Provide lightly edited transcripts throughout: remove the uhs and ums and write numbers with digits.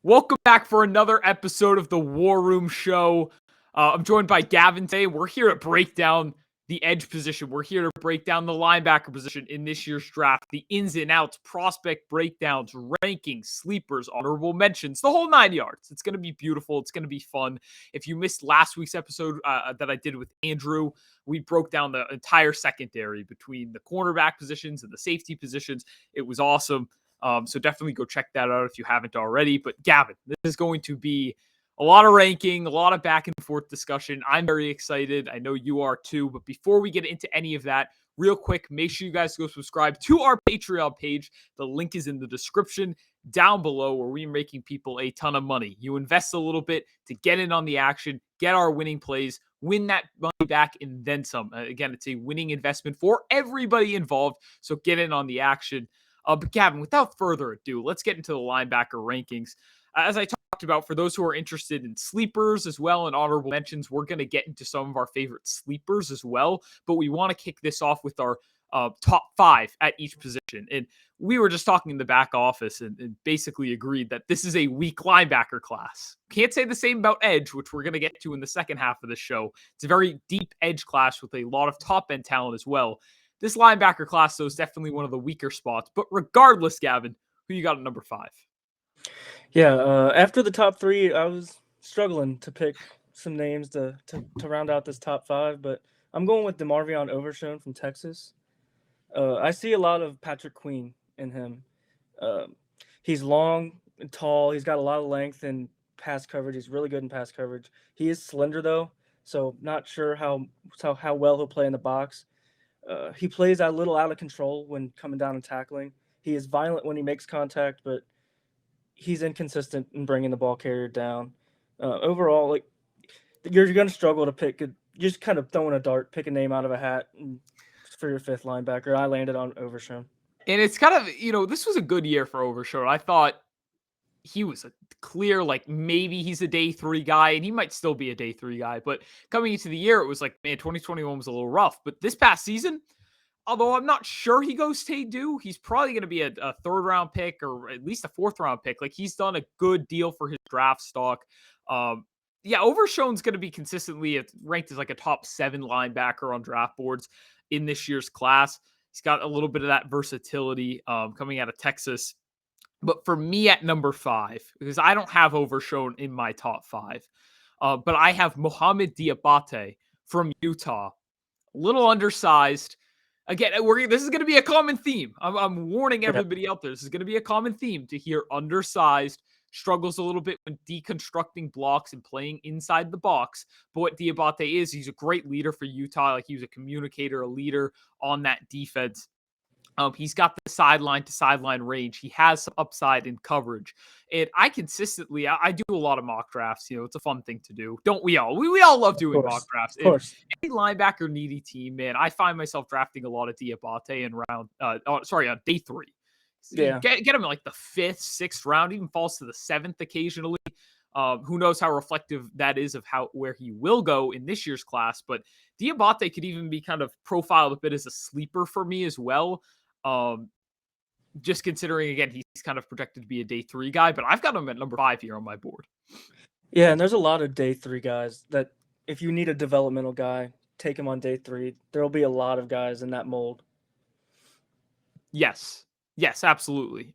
Welcome back for another episode of the War Room Show. I'm joined by Gavin today. We're here to break down the edge position. We're here to break down the linebacker position in this year's draft, the ins and outs, prospect breakdowns, rankings, sleepers, honorable mentions, the whole 9 yards. It's going to be beautiful. It's going to be fun. If you missed last week's episode that I did with Andrew, we broke down the entire secondary between the cornerback positions and the safety positions. It was awesome. So definitely go check that out if you haven't already. But Gavin, this is going to be a lot of ranking, a lot of back and forth discussion. I'm very excited. I know you are too. But before we get into any of that, real quick, make sure you guys go subscribe to our Patreon page. The link is in the description down below, where we're making people a ton of money. You invest a little bit to get in on the action, get our winning plays, win that money back, and then some. Again, it's a winning investment for everybody involved. So get in on the action. But Gavin, without further ado, let's get into the linebacker rankings. As I talked about, for those who are interested in sleepers as well and honorable mentions, we're going to get into some of our favorite sleepers as well. But we want to kick this off with our top five at each position. And we were just talking in the back office and basically agreed that this is a weak linebacker class. Can't say the same about edge, which we're going to get to in the second half of the show. It's a very deep edge class with a lot of top end talent as well. This linebacker class, though, is definitely one of the weaker spots. But regardless, Gavin, who you got at number five? Yeah, after the top three, I was struggling to pick some names to round out this top five, but I'm going with DeMarvion Overshown from Texas. I see a lot of Patrick Queen in him. Uh, he's long and tall. He's got a lot of length and pass coverage. He's really good in pass coverage. He is slender though, so not sure how well he'll play in the box. He plays a little out of control when coming down and tackling. He is violent when he makes contact, but he's inconsistent in bringing the ball carrier down. Overall, like you're going to struggle to pick. You're just kind of throwing a dart, pick a name out of a hat for your fifth linebacker. I landed on Overshown. And it's kind of, this was a good year for Overshown. I thought he was a clear, like, maybe he's a day three guy, and he might still be a day three guy. But coming into the year, it was like, man, 2021 was a little rough. But this past season, although I'm not sure he goes Tay-Do, he's probably going to be a third round pick or at least a fourth round pick. Like, he's done a good deal for his draft stock. Yeah, Overshown's going to be consistently ranked as like a top 7 linebacker on draft boards in this year's class. He's got a little bit of that versatility coming out of Texas. But for me at number 5, because I don't have Overshown in my top 5, but I have Mohamed Diabate from Utah. A little undersized. Again, this is going to be a common theme. I'm warning everybody out there. This is going to be a common theme to hear undersized, struggles a little bit when deconstructing blocks and playing inside the box. But what Diabate is, he's a great leader for Utah. Like, he was a communicator, a leader on that defense. He's got the sideline to sideline range. He has some upside in coverage. And I consistently, I do a lot of mock drafts. It's a fun thing to do. Don't we all? We all love doing mock drafts. Of course. Any linebacker needy team, man, I find myself drafting a lot of Diabate in on day 3. Yeah. Get him in like the 5th, 6th round, even falls to the 7th occasionally. Who knows how reflective that is of where he will go in this year's class. But Diabate could even be kind of profiled a bit as a sleeper for me as well. Just considering, again, he's kind of projected to be a day 3 guy, but I've got him at number 5 here on my board. Yeah, and there's a lot of day 3 guys that if you need a developmental guy, take him on day 3. There'll be a lot of guys in that mold. Yes, absolutely.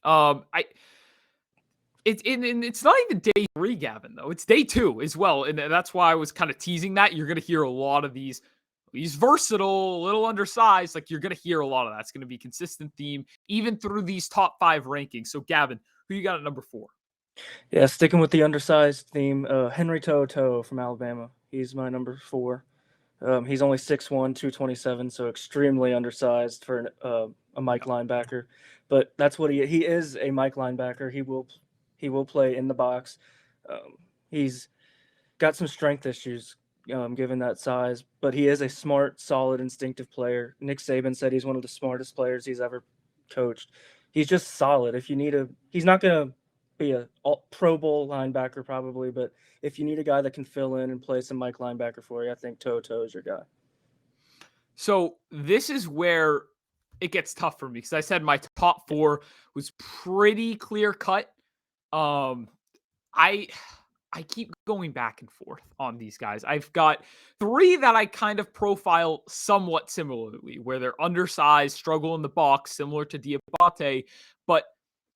It's not even day 3, Gavin, though. It's day 2 as well, and that's why I was kind of teasing that. You're going to hear a lot of these. He's versatile, a little undersized. Like, you're going to hear a lot of that. It's going to be a consistent theme, even through these top 5 rankings. So, Gavin, who you got at number 4? Yeah, sticking with the undersized theme, Henry To'oTo'o from Alabama. He's my number 4. He's only 6'1", 227, so extremely undersized for a Mike linebacker. But that's what he is, a Mike linebacker. He will play in the box. He's got some strength issues given that size, but he is a smart, solid, instinctive player. Nick Saban said he's one of the smartest players he's ever coached. He's just solid. He's not going to be a Pro Bowl linebacker probably, but if you need a guy that can fill in and play some Mike linebacker for you, I think To'oTo'o is your guy. So this is where it gets tough for me, because I said my top 4 was pretty clear cut. I keep going back and forth on these guys. I've got 3 that I kind of profile somewhat similarly, where they're undersized, struggle in the box, similar to Diabate, but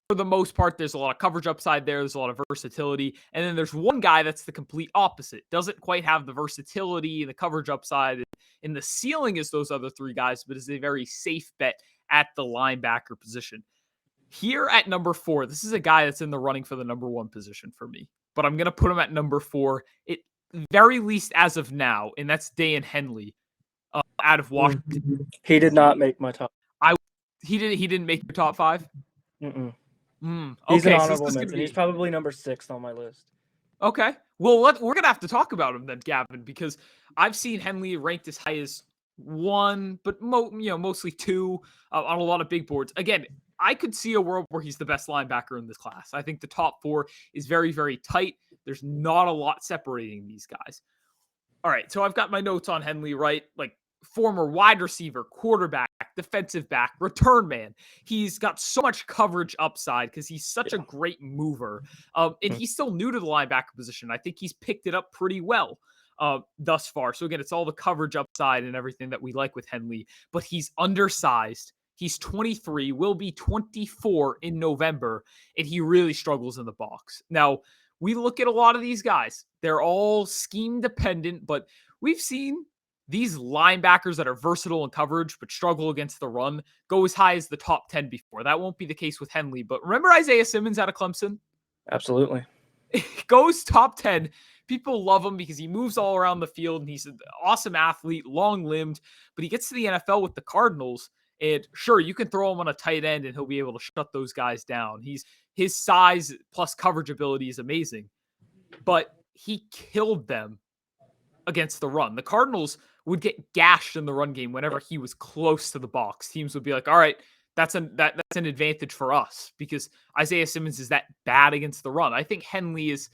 for the most part, there's a lot of coverage upside there. There's a lot of versatility. And then there's one guy that's the complete opposite. Doesn't quite have the versatility, the coverage upside, and the ceiling as those other 3 guys, but is a very safe bet at the linebacker position. Here at number 4, this is a guy that's in the running for the number 1 position for me, but I'm going to put him at number 4, at very least as of now, and that's Dan Henley out of Washington. He did not make my top. He didn't make your top 5? Mm-mm. He's an Okay, so honorable this is mention. He's probably number 6 on my list. Okay. Well, we're going to have to talk about him then, Gavin, because I've seen Henley ranked as high as 1, but mostly 2 on a lot of big boards. Again, I could see a world where he's the best linebacker in this class. I think the top 4 is very, very tight. There's not a lot separating these guys. All right, so I've got my notes on Henley, right? Like former wide receiver, quarterback, defensive back, return man. He's got so much coverage upside because he's such a great mover. And he's still new to the linebacker position. I think he's picked it up pretty well thus far. So again, it's all the coverage upside and everything that we like with Henley, but he's undersized. He's 23, will be 24 in November, and he really struggles in the box. Now, we look at a lot of these guys. They're all scheme dependent, but we've seen these linebackers that are versatile in coverage but struggle against the run go as high as the top 10 before. That won't be the case with Henley, but remember Isaiah Simmons out of Clemson? Absolutely. Goes top 10. People love him because he moves all around the field and he's an awesome athlete, long-limbed, but he gets to the NFL with the Cardinals. And sure, you can throw him on a tight end and he'll be able to shut those guys down. His size plus coverage ability is amazing, but he killed them against the run. The Cardinals would get gashed in the run game whenever he was close to the box. Teams would be like, all right, that's an advantage for us because Isaiah Simmons is that bad against the run. I think Henley is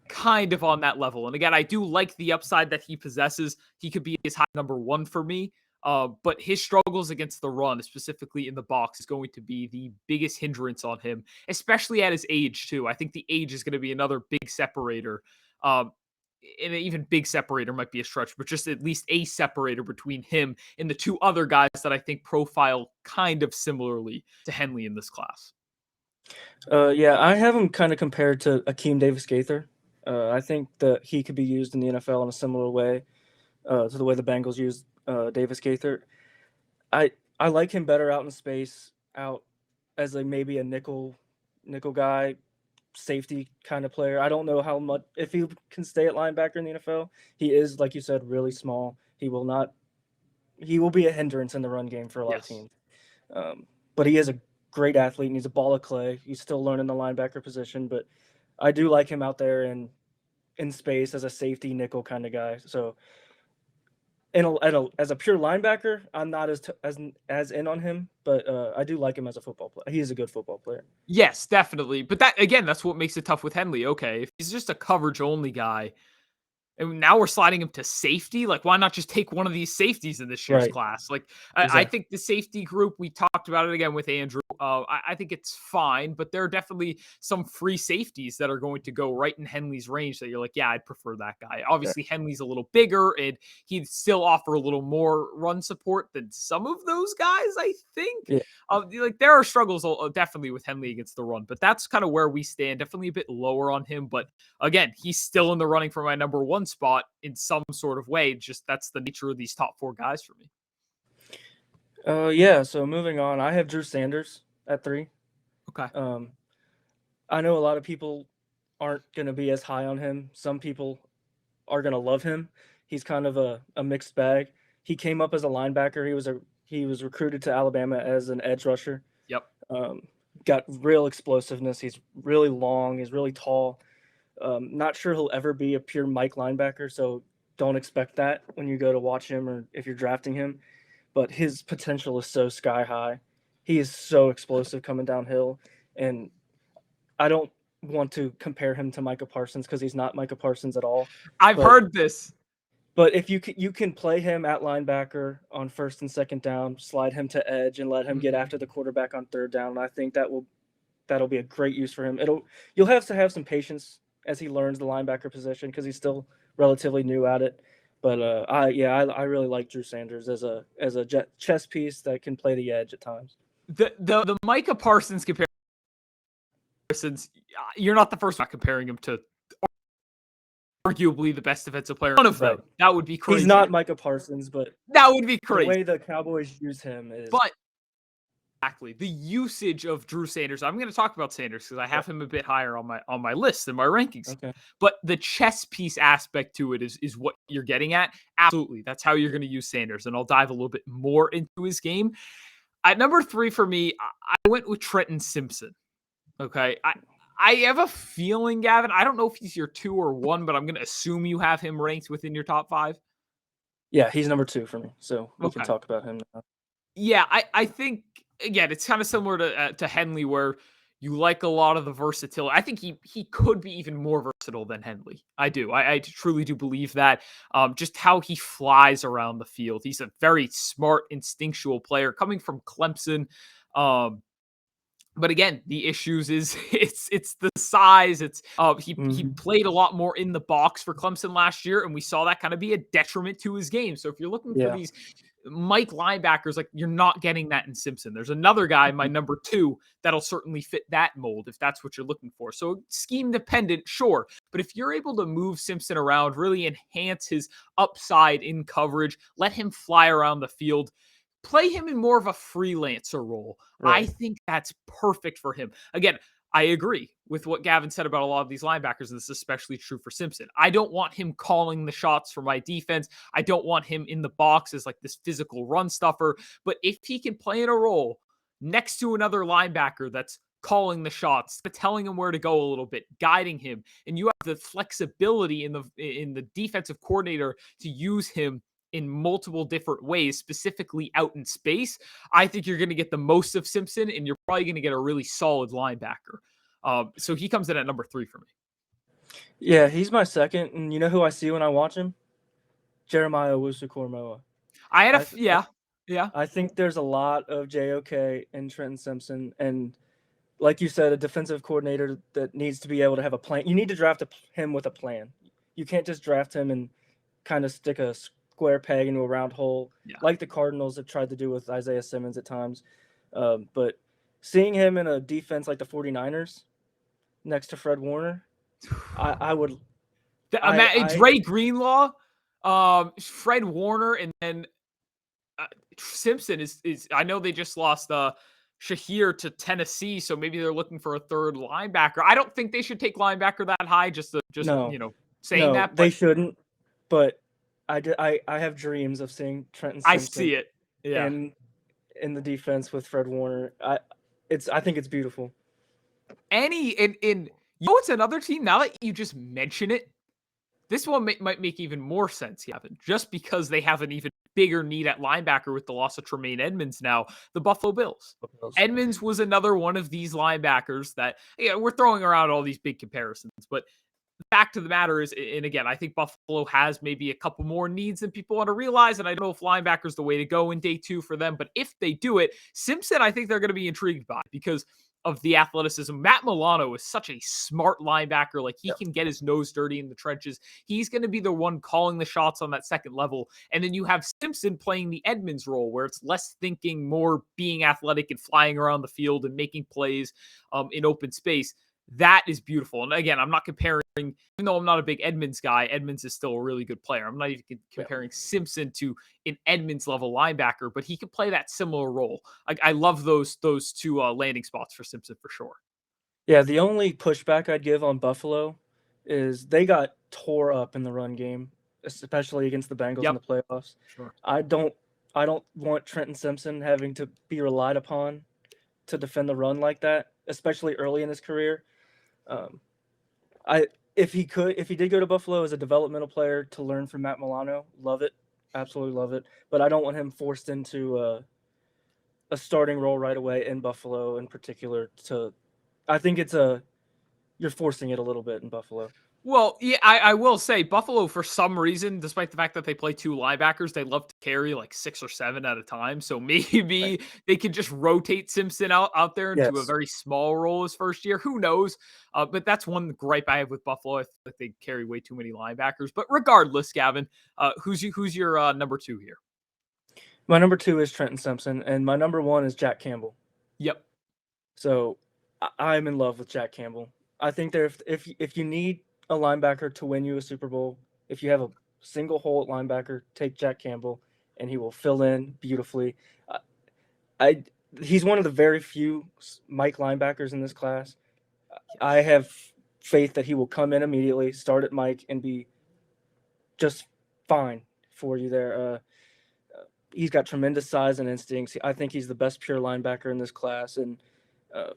kind of on that level. And again, I do like the upside that he possesses. He could be as high number 1 for me. But his struggles against the run, specifically in the box, is going to be the biggest hindrance on him, especially at his age, too. I think the age is going to be another big separator. And an even big separator might be a stretch, but just at least a separator between him and the 2 other guys that I think profile kind of similarly to Henley in this class. Yeah, I have him kind of compared to Akeem Davis-Gaither. I think that he could be used in the NFL in a similar way to the way the Bengals use Davis-Gaither. I like him better out in space, out as maybe a nickel guy, safety kind of player. I don't know how much if he can stay at linebacker in the NFL. He is, like you said, really small. He will be a hindrance in the run game for a lot of teams. But he is a great athlete and he's a ball of clay. He's still learning the linebacker position, but I do like him out there in space as a safety nickel kind of guy. So as a pure linebacker, I'm not as in on him, but I do like him as a football player. He is a good football player. Yes, definitely. But that's what makes it tough with Henley. Okay, if he's just a coverage only guy, and now we're sliding him to safety. Like, why not just take one of these safeties in this year's class? Like, exactly. I think the safety group, we talked about it again with Andrew. I think it's fine, but there are definitely some free safeties that are going to go right in Henley's range that you're like, yeah, I'd prefer that guy. Obviously, Henley's a little bigger, and he'd still offer a little more run support than some of those guys, I think. Yeah. Like, there are struggles definitely with Henley against the run, but that's kind of where we stand. Definitely a bit lower on him, but again, he's still in the running for my number 1 spot in some sort of way. Just that's the nature of these top 4 guys for me. Yeah. So moving on, I have Drew Sanders at 3. Okay. I know a lot of people aren't going to be as high on him. Some people are going to love him. He's kind of a mixed bag. He came up as a linebacker. He was recruited to Alabama as an edge rusher. Yep. Got real explosiveness. He's really long. He's really tall. Not sure he'll ever be a pure Mike linebacker, so don't expect that when you go to watch him or if you're drafting him. But his potential is so sky high. He is so explosive coming downhill, and I don't want to compare him to Micah Parsons because he's not Micah Parsons at all. I've heard this. But if you can play him at linebacker on first and second down, slide him to edge, and let him get after the quarterback on third down, I think that'll be a great use for him. You'll have to have some patience as he learns the linebacker position because he's still relatively new at it. But I really like Drew Sanders as a chess piece that can play the edge at times. The Micah Parsons comparisons, you're not the first one comparing him to arguably the best defensive player. One of them. That would be crazy. He's not Micah Parsons, but that would be crazy. The way the Cowboys use him is. But exactly the usage of Drew Sanders. I'm going to talk about Sanders because I have him a bit higher on my list than my rankings. Okay. But the chess piece aspect to it is what you're getting at. Absolutely, that's how you're going to use Sanders, and I'll dive a little bit more into his game. At number 3 for me, I went with Trenton Simpson. Okay, I have a feeling, Gavin. I don't know if he's your 2 or 1, but I'm going to assume you have him ranked within your top 5. Yeah, he's number 2 for me, so we can talk about him now. Yeah, I think, again, it's kind of similar to Henley, where you like a lot of the versatility. I think he could be even more versatile than Henley. I do. I truly do believe that. Just how he flies around the field. He's a very smart, instinctual player coming from Clemson. But again, the issues is it's the size. It's he played a lot more in the box for Clemson last year, and we saw that kind of be a detriment to his game. So if you're looking for these Mike linebackers, like, you're not getting that in Simpson. There's another guy, my number 2, that'll certainly fit that mold if that's what you're looking for. So scheme dependent, sure. But if you're able to move Simpson around, really enhance his upside in coverage, let him fly around the field, play him in more of a freelancer role. Right. I think that's perfect for him. Again, I agree with what Gavin said about a lot of these linebackers, and this is especially true for Simpson. I don't want him calling the shots for my defense. I don't want him in the box as like this physical run stuffer. But if he can play in a role next to another linebacker that's calling the shots, telling him where to go a little bit, guiding him, and you have the flexibility in the defensive coordinator to use him in multiple different ways, specifically out in space, I think you're going to get the most of Simpson, and you're probably going to get a really solid linebacker. So he comes in at number 3 for me. Yeah, he's my second, and you know who I see when I watch him? Jeremiah Owusu-Koramoah. I think there's a lot of JOK in Trenton Simpson, and like you said, a defensive coordinator that needs to be able to have a plan. You need to draft him with a plan. You can't just draft him and kind of stick a square peg into a round hole, like the Cardinals have tried to do with Isaiah Simmons at times. But seeing him in a defense like the 49ers next to Fred Warner, I would. Dre Greenlaw, Fred Warner, and then Simpson is. I know they just lost Shahir to Tennessee, so maybe they're looking for a third linebacker. I don't think they should take linebacker that high. Saying that, but they shouldn't. But I have dreams of seeing Trenton Simpson. I see it. Yeah. In the defense with Fred Warner. I think it's beautiful. It's another team, now that you just mention it, this one might make even more sense, Gavin, just because they have an even bigger need at linebacker with the loss of Tremaine Edmonds now, the Buffalo Bills. Edmonds was another one of these linebackers that, we're throwing around all these big comparisons, but the fact of the matter is, and again, I think Buffalo has maybe a couple more needs than people want to realize, and I don't know if linebacker's the way to go in day 2 for them, but if they do it, Simpson, I think they're going to be intrigued by because of the athleticism. Matt Milano is such a smart linebacker. Like, he can get his nose dirty in the trenches. He's going to be the one calling the shots on that second level. And then you have Simpson playing the Edmonds role, where it's less thinking, more being athletic and flying around the field and making plays in open space. That is beautiful. And again, I'm not comparing, even though I'm not a big Edmonds guy, Edmonds is still a really good player. I'm not even comparing Simpson to an Edmonds level linebacker, but he could play that similar role. I love those 2 landing spots for Simpson for sure. Yeah, the only pushback I'd give on Buffalo is they got tore up in the run game, especially against the Bengals in the playoffs. Sure. I don't want Trenton Simpson having to be relied upon to defend the run like that, especially early in his career. If he did go to Buffalo as a developmental player to learn from Matt Milano, love it, absolutely love it. But I don't want him forced into a starting role right away in Buffalo in particular. I think it's a you're forcing it a little bit in Buffalo. Well, yeah, I will say Buffalo, for some reason, despite the fact that they play two linebackers, they love to carry like 6 or 7 at a time. So Right. maybe they could just rotate Simpson out there into a Yes. very small role his first year. Who knows? But that's one gripe I have with Buffalo. I feel like they carry way too many linebackers. But regardless, Gavin, who's your number 2 here? My number 2 is Trenton Simpson, and my number 1 is Jack Campbell. Yep. So I'm in love with Jack Campbell. I think there if you need a linebacker to win you a Super Bowl, if you have a single hole at linebacker, take Jack Campbell, and he will fill in beautifully. I, I he's one of the very few Mike linebackers in this class. I have faith that he will come in immediately, start at Mike, and be just fine for you there. He's got tremendous size and instincts. I think he's the best pure linebacker in this class, and uh,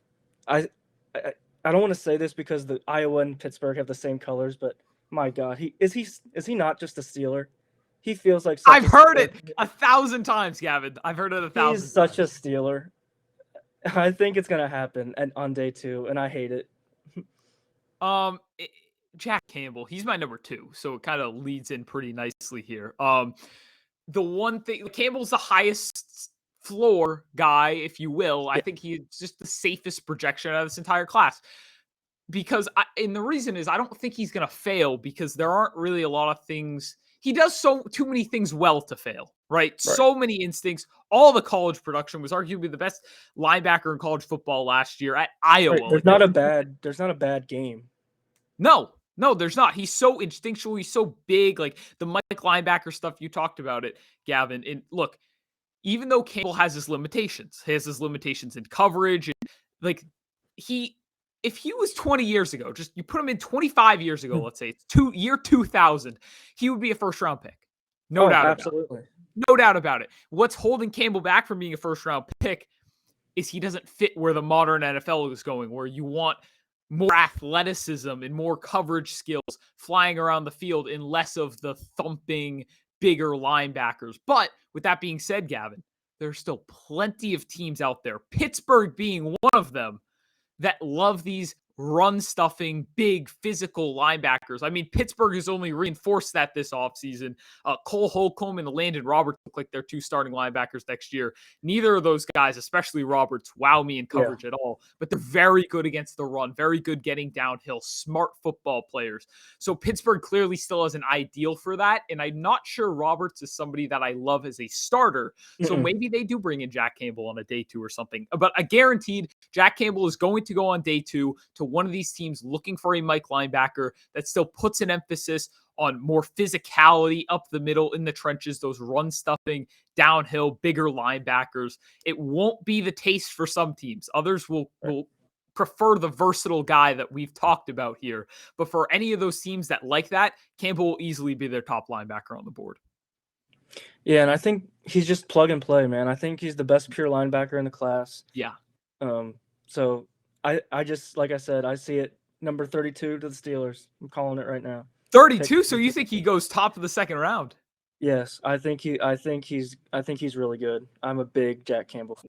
I, I I don't want to say this because the Iowa and Pittsburgh have the same colors, but my God, he not just a Steeler? He feels like such I've a heard Steeler. it 1,000 times, Gavin. I've heard it 1,000 He's such a times. Steeler. I think it's gonna happen on day 2, and I hate it. Um, Jack Campbell, he's my number 2, so it kind of leads in pretty nicely here. The one thing, Campbell's the highest floor guy, if you will. I Yeah, think he's just the safest projection out of this entire class and the reason is I don't think he's going to fail because there aren't really a lot of things. He does too many things well to fail, right? right. So many instincts. All the college production was arguably the best linebacker in college football last year at Right. Iowa. There's not a bad game. No, there's not. He's so instinctual. He's so big. Like the Mike linebacker stuff you talked about it, Gavin. And look, even though Campbell has his limitations, in coverage, and like he, if he was 20 years ago, just you put him in 25 years ago, let's say it's year 2000, he would be a first round pick. No Oh, doubt about it. absolutely. No doubt about it. What's holding Campbell back from being a first round pick is he doesn't fit where the modern NFL is going, where you want more athleticism and more coverage skills flying around the field and less of the thumping, bigger linebackers. But with that being said, Gavin, there's still plenty of teams out there, Pittsburgh being one of them, that love these run stuffing, big physical linebackers. I mean, Pittsburgh has only reinforced that this offseason. Cole Holcomb and Landon Roberts look like they're 2 starting linebackers next year. Neither of those guys, especially Roberts, wow me in Yeah. coverage at all, but they're very good against the run, very good getting downhill, smart football players. So Pittsburgh clearly still has an ideal for that. And I'm not sure Roberts is somebody that I love as a starter. So Mm-mm. maybe they do bring in Jack Campbell on a day 2 or something. But I guaranteed Jack Campbell is going to go on day 2 to one of these teams looking for a Mike linebacker that still puts an emphasis on more physicality up the middle in the trenches, those run stuffing, downhill, bigger linebackers. It won't be the taste for some teams. Others will prefer the versatile guy that we've talked about here. But for any of those teams that like that, Campbell will easily be their top linebacker on the board. Yeah, and I think he's just plug and play, man. I think he's the best pure linebacker in the class. Yeah. So I just, like I said, I see it number 32 to the Steelers. I'm calling it right now. 32. So you think he goes top of the second round? Yes, I think he's really good. I'm a big Jack Campbell fan.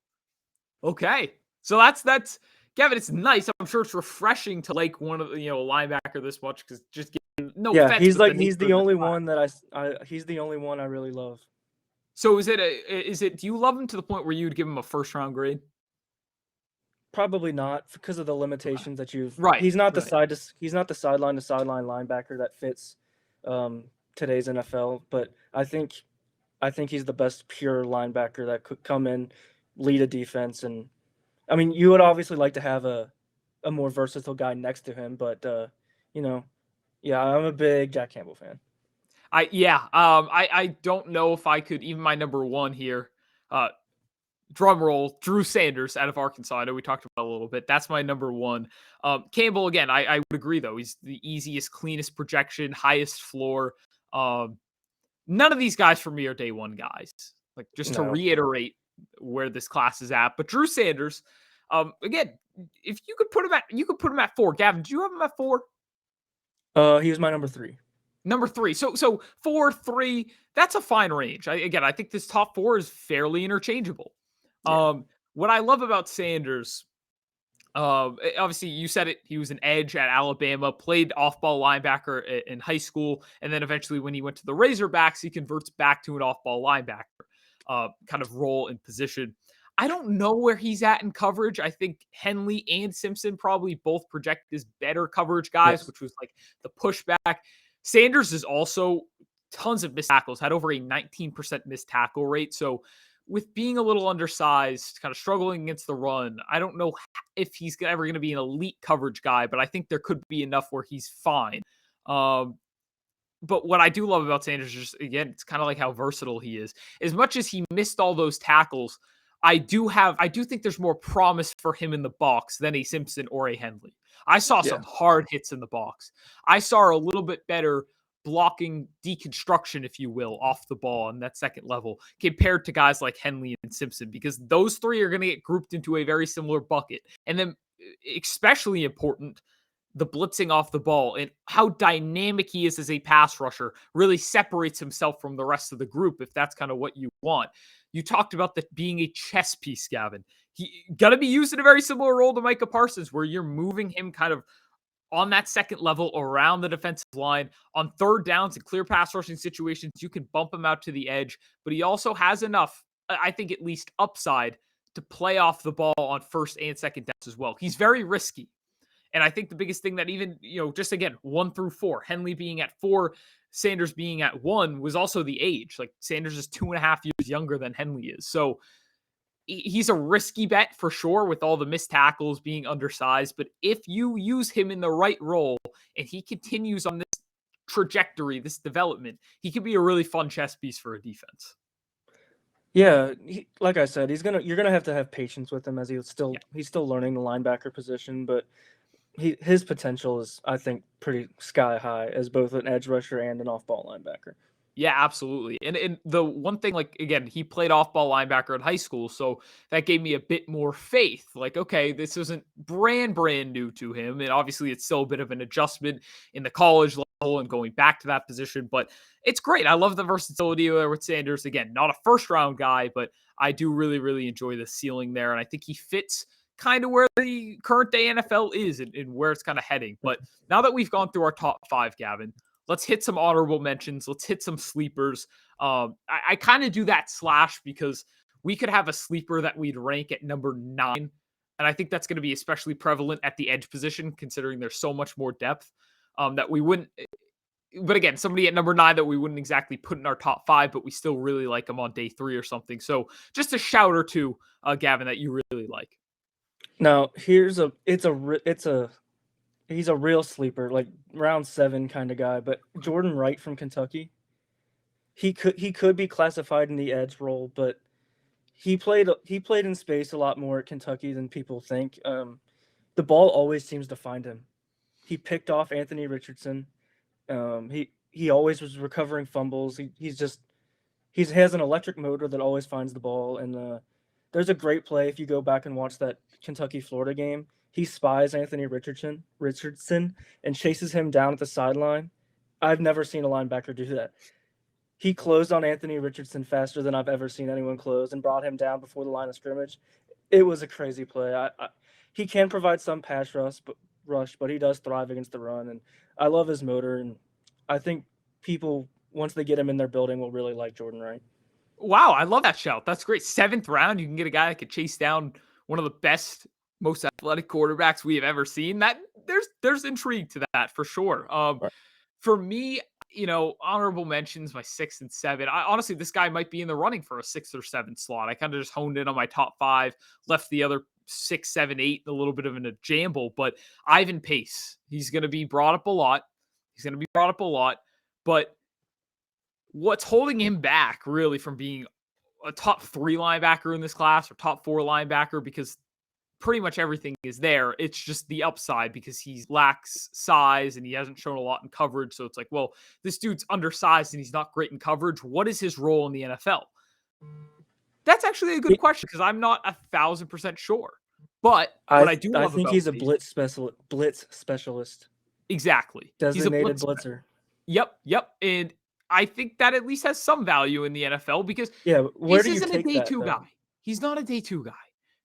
Okay. So that's Kevin, it's nice. I'm sure it's refreshing to like one of a linebacker this much because just no Yeah, offense. he's but he's the nature of only class. one that he's the only one I really love. So is it do you love him to the point where you would give him a first round grade? Probably not because of the limitations that you've. Right. He's not the right. he's not the sideline to sideline linebacker that fits today's NFL. But I think he's the best pure linebacker that could come in, lead a defense, and I mean you would obviously like to have a more versatile guy next to him, but yeah, I'm a big Jack Campbell fan. I don't know if I could even my number 1 here. Drum roll, Drew Sanders out of Arkansas. I know we talked about a little bit. That's my number 1. Campbell, again, I would agree, though. He's the easiest, cleanest projection, highest floor. None of these guys for me are day 1 guys. Like, just to reiterate where this class is at. But Drew Sanders, again, if you could put him at 4. Gavin, do you have him at 4? He was my number 3. Number 3. So 4, 3, that's a fine range. I think this top 4 is fairly interchangeable. Yeah. What I love about Sanders, Obviously, you said it. He was an edge at Alabama, played off-ball linebacker in high school, and then eventually, when he went to the Razorbacks, he converts back to an off-ball linebacker kind of role and position. I don't know where he's at in coverage. I think Henley and Simpson probably both project as better coverage guys, Yes. which was like the pushback. Sanders is also tons of missed tackles, had over a 19% missed tackle rate. So with being a little undersized, kind of struggling against the run, I don't know if he's ever going to be an elite coverage guy, but I think there could be enough where he's fine. Um, but what I do love about Sanders is just, again, it's kind of like how versatile he is. As much as he missed all those tackles, I do think there's more promise for him in the box than a Simpson or a Henley. I saw Yeah. some hard hits in the box. I saw a little bit better blocking deconstruction, if you will, off the ball on that second level compared to guys like Henley and Simpson, because those three are going to get grouped into a very similar bucket. And then, especially important, the blitzing off the ball and how dynamic he is as a pass rusher really separates himself from the rest of the group, if that's kind of what you want. You talked about that being a chess piece, Gavin. He got to be used in a very similar role to Micah Parsons, where you're moving him kind of on that second level around the defensive line. On third downs and clear pass rushing situations, you can bump him out to the edge, but he also has enough, I think at least upside, to play off the ball on first and second downs as well. He's very risky. And I think the biggest thing that even, just again, 1 through 4, Henley being at 4, Sanders being at 1, was also the age. Like Sanders is 2.5 years younger than Henley is. So he's a risky bet for sure with all the missed tackles, being undersized. But if you use him in the right role and he continues on this trajectory, this development, he could be a really fun chess piece for a defense. Yeah, like I said, you're gonna have to have patience with him as he's still learning the linebacker position, but his potential is, I think, pretty sky high as both an edge rusher and an off-ball linebacker. Yeah, absolutely. And the one thing, like, again, he played off-ball linebacker in high school, so that gave me a bit more faith. Like, okay, this isn't brand new to him, and obviously it's still a bit of an adjustment in the college level and going back to that position, but it's great. I love the versatility there with Sanders. Again, not a first-round guy, but I do really, really enjoy the ceiling there, and I think he fits kind of where the current day NFL is and where it's kind of heading. But now that we've gone through our top 5, Gavin, let's hit some honorable mentions. Let's hit some sleepers. I kind of do that slash because we could have a sleeper that we'd rank at number 9. And I think that's going to be especially prevalent at the edge position, considering there's so much more depth that we wouldn't. But again, somebody at number 9 that we wouldn't exactly put in our top 5, but we still really like them on day 3 or something. So just a shout or two, Gavin, that you really like. Now, he's a real sleeper, like round 7 kind of guy, but Jordan Wright from Kentucky. He could be classified in the edge role, but he played in space a lot more at Kentucky than people think. The ball always seems to find him. He picked off Anthony Richardson. He always was recovering fumbles. He has an electric motor that always finds the ball. And there's a great play if you go back and watch that Kentucky-Florida game. He spies Anthony Richardson and chases him down at the sideline. I've never seen a linebacker do that. He closed on Anthony Richardson faster than I've ever seen anyone close and brought him down before the line of scrimmage. It was a crazy play. He can provide some pass rush, but he does thrive against the run. And I love his motor, and I think people, once they get him in their building, will really like Jordan Wright. Wow, I love that shout. That's great. 7th round, you can get a guy that could chase down one of the best, most athletic quarterbacks we have ever seen. That there's intrigue to that for sure. Right. For me, honorable mentions, my 6 and 7. Honestly, this guy might be in the running for a 6th or 7th slot. I kind of just honed in on my top 5, left the other 6, 7, 8 a little bit of a jamble. But Ivan Pace, he's going to be brought up a lot. But what's holding him back really from being a top 3 linebacker in this class or top 4 linebacker, because pretty much everything is there. It's just the upside because he lacks size and he hasn't shown a lot in coverage. So it's like, well, this dude's undersized and he's not great in coverage. What is his role in the NFL? That's actually a good question because I'm not 1,000% sure. But what I do love think about he's a blitz specialist. Exactly. Designated blitzer. Yep. And I think that at least has some value in the NFL because where do you isn't take a day that, 2 though? guy. He's not a day 2 guy.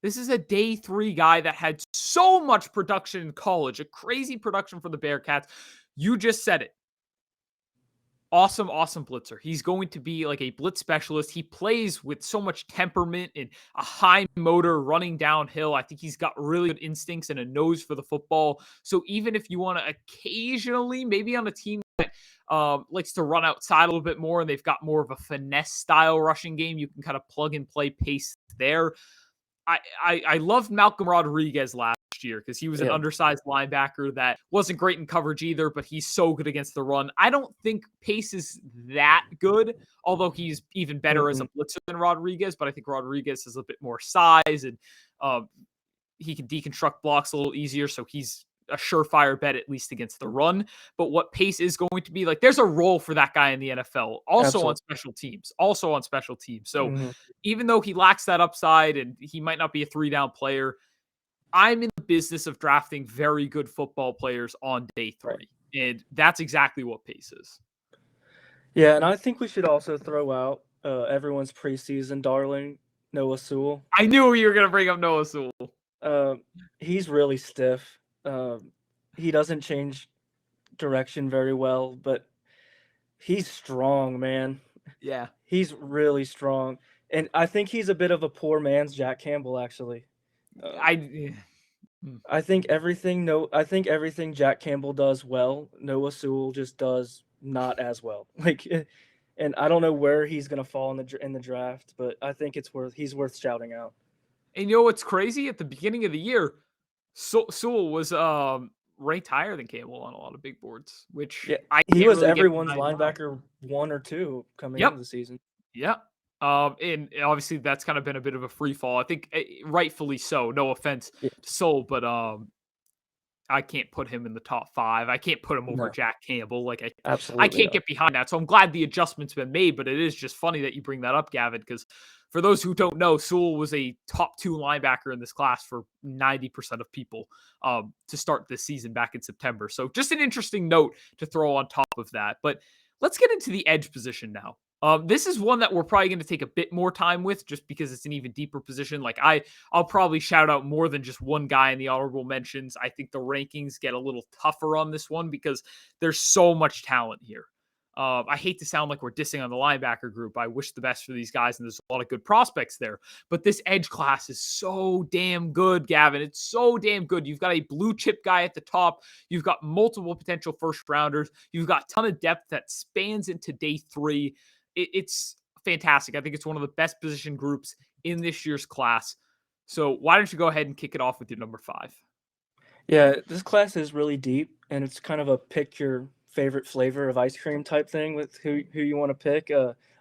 This is a day 3 guy that had so much production in college, a crazy production for the Bearcats. You just said it. Awesome, awesome blitzer. He's going to be like a blitz specialist. He plays with so much temperament and a high motor running downhill. I think he's got really good instincts and a nose for the football. So even if you want to occasionally, maybe on a team that likes to run outside a little bit more and they've got more of a finesse style rushing game, you can kind of plug and play pace there. I loved Malcolm Rodriguez last year because he was an undersized linebacker that wasn't great in coverage either, but he's so good against the run. I don't think Pace is that good, although he's even better as a blitzer than Rodriguez, but I think Rodriguez has a bit more size and he can deconstruct blocks a little easier, so he's a surefire bet at least against the run. But what Pace is going to be like, there's a role for that guy in the NFL, also on special teams. So even though he lacks that upside and he might not be a 3-down player, I'm in the business of drafting very good football players on day 3. Right. And that's exactly what Pace is. Yeah, and I think we should also throw out everyone's preseason darling, Noah Sewell. I knew you were going to bring up Noah Sewell. He's really stiff. He doesn't change direction very well, but he's strong, man. Yeah. He's really strong. And I think he's a bit of a poor man's Jack Campbell, actually. I think everything Jack Campbell does well, Noah Sewell just does not as well. And I don't know where he's going to fall in the draft, but I think he's worth shouting out. And you know what's crazy? At the beginning of the year, Sewell was ranked higher than Campbell on a lot of big boards, which he was really everyone's linebacker 1 or 2 coming into the season. Yeah. And obviously that's kind of been a bit of a free fall. I think rightfully so. No offense to Sewell, but I can't put him in the top 5. I can't put him over Jack Campbell. I can't get behind that. So I'm glad the adjustment's been made, but it is just funny that you bring that up, Gavin, because for those who don't know, Sewell was a top 2 linebacker in this class for 90% of people to start this season back in September. So just an interesting note to throw on top of that. But let's get into the edge position now. This is one that we're probably going to take a bit more time with just because it's an even deeper position. I'll probably shout out more than just one guy in the honorable mentions. I think the rankings get a little tougher on this one because there's so much talent here. I hate to sound like we're dissing on the linebacker group. I wish the best for these guys, and there's a lot of good prospects there. But this edge class is so damn good, Gavin. It's so damn good. You've got a blue chip guy at the top. You've got multiple potential first rounders. You've got a ton of depth that spans into day 3. It's fantastic. I think it's one of the best position groups in this year's class. So why don't you go ahead and kick it off with your number 5? Yeah, this class is really deep, and it's kind of a pick your favorite flavor of ice cream type thing with who you want to pick.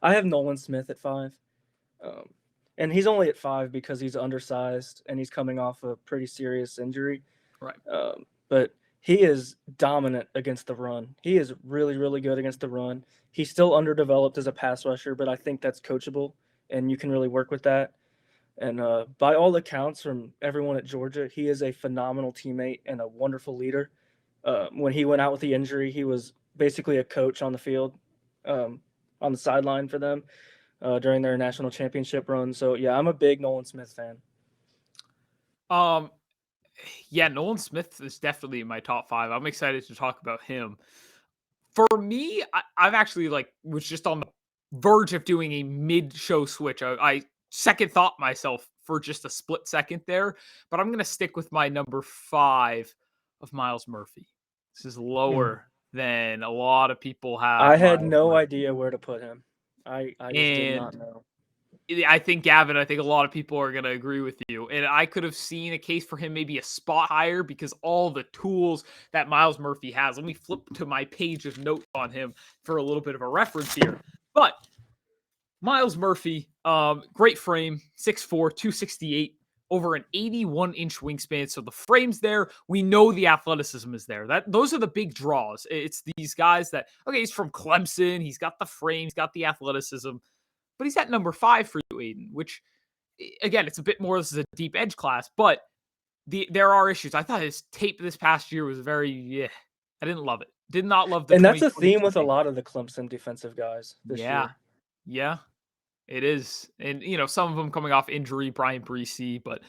I have Nolan Smith at 5. And he's only at 5 because he's undersized and he's coming off a pretty serious injury. Right. But he is dominant against the run. He is really, really good against the run. He's still underdeveloped as a pass rusher, but I think that's coachable, and you can really work with that. And by all accounts from everyone at Georgia, he is a phenomenal teammate and a wonderful leader. When he went out with the injury, he was basically a coach on the field, on the sideline for them during their national championship run. So, yeah, I'm a big Nolan Smith fan. Yeah, Nolan Smith is definitely in my top 5. I'm excited to talk about him. For me, I've actually was just on the verge of doing a mid-show switch. I second thought myself for just a split second there, but I'm going to stick with my number 5 of Myles Murphy. This is lower than a lot of people have. I had no idea where to put him. I just did not know. I think, Gavin, a lot of people are going to agree with you. And I could have seen a case for him maybe a spot higher because all the tools that Myles Murphy has. Let me flip to my page of notes on him for a little bit of a reference here. But Myles Murphy, great frame, 6'4", 268, over an 81-inch wingspan. So the frame's there. We know the athleticism is there. Those are the big draws. It's these guys that, okay, he's from Clemson. He's got the frame. He's got the athleticism. But he's at number 5 for you, Aidan, which, again, it's a bit more, this is a deep edge class, but there are issues. I thought his tape this past year was I didn't love it. Did not love the. And that's a theme with a lot of the Clemson defensive guys this year. Yeah, it is. And, some of them coming off injury, Brian Breesy, but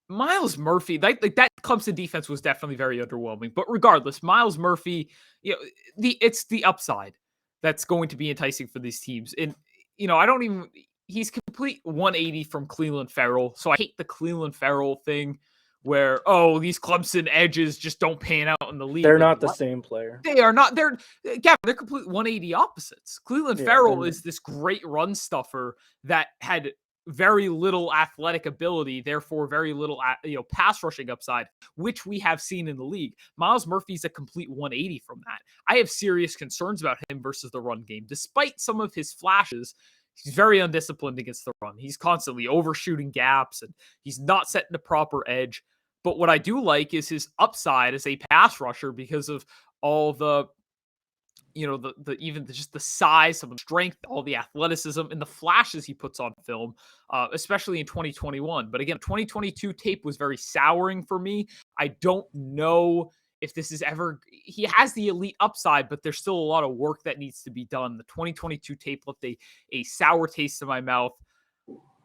Myles Murphy, like that Clemson defense was definitely very underwhelming. But regardless, Myles Murphy, it's the upside that's going to be enticing for these teams. And I don't even he's complete 180 from Cleveland Ferrell. So I hate the Cleveland Ferrell thing where these Clemson edges just don't pan out in the league. They're Like, not the what? same player. They are not. They're complete 180 opposites. Cleveland Ferrell is this great run stuffer that had very little athletic ability, therefore very little pass rushing upside, which we have seen in the league. Myles Murphy's a complete 180 from that. I have serious concerns about him versus the run game. Despite some of his flashes, he's very undisciplined against the run. He's constantly overshooting gaps and he's not setting the proper edge. But what I do like is his upside as a pass rusher because of all the just the size, some of the strength, all the athleticism, and the flashes he puts on film, especially in 2021. But again, 2022 tape was very souring for me. I don't know if this is ever. He has the elite upside, but there's still a lot of work that needs to be done. The 2022 tape left a sour taste in my mouth.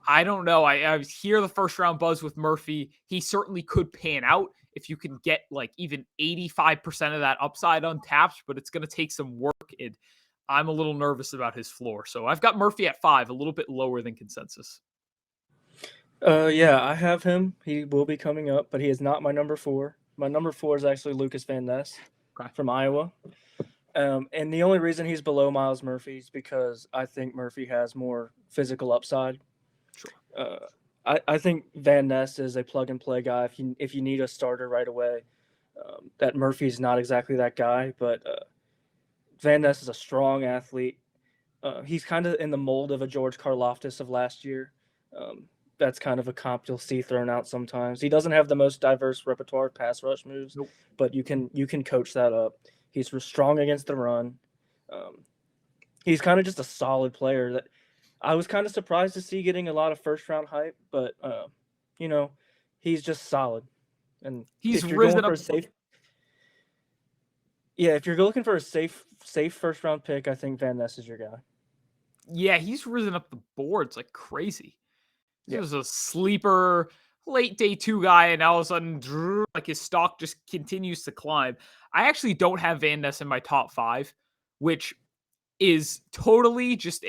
I don't know. I hear the first round buzz with Murphy. He certainly could pan out if you can get like even 85% of that upside untapped, but it's going to take some work. And I'm a little nervous about his floor. So I've got Murphy at 5, a little bit lower than consensus. Yeah, I have him. He will be coming up, but he is not my number 4. My number 4 is actually Lucas Van Ness from Iowa. And the only reason he's below Myles Murphy is because I think Murphy has more physical upside. Sure. I think Van Ness is a plug and play guy. If you need a starter right away, that Murphy's not exactly that guy. But Van Ness is a strong athlete. He's kind of in the mold of a George Karlaftis of last year. That's kind of a comp you'll see thrown out sometimes. He doesn't have the most diverse repertoire of pass rush moves, but you can coach that up. He's strong against the run. He's kind of just a solid player that I was kind of surprised to see getting a lot of first round hype, but he's just solid. And he's if you're risen going up. for a safe, if you're looking for a safe first round pick, I think Van Ness is your guy. Yeah, he's risen up the boards like crazy. He was a sleeper late day 2 guy, and all of a sudden, like his stock just continues to climb. I actually don't have Van Ness in my top 5, which is totally just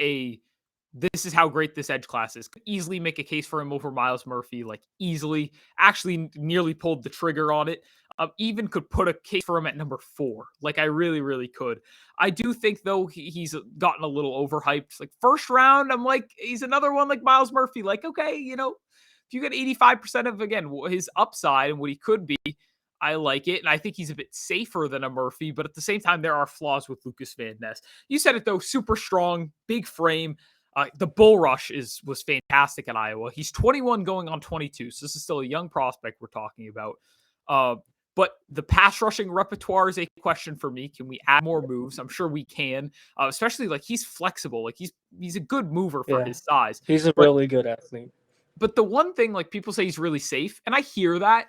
this is how great this edge class is. Could easily make a case for him over Myles Murphy, like easily. Actually, nearly pulled the trigger on it. Even could put a case for him at number 4. Like I really, really could. I do think though he's gotten a little overhyped. Like first round, I'm like he's another one like Myles Murphy. Like okay, if you get 85% of again his upside and what he could be, I like it, and I think he's a bit safer than a Murphy. But at the same time, there are flaws with Lucas Van Ness. You said it though, super strong, big frame. The bull rush was fantastic at Iowa. He's 21 going on 22, so this is still a young prospect we're talking about. But the pass rushing repertoire is a question for me. Can we add more moves? I'm sure we can, especially like he's flexible. Like he's a good mover for his size. He's a really good athlete. But the one thing, like people say he's really safe, and I hear that,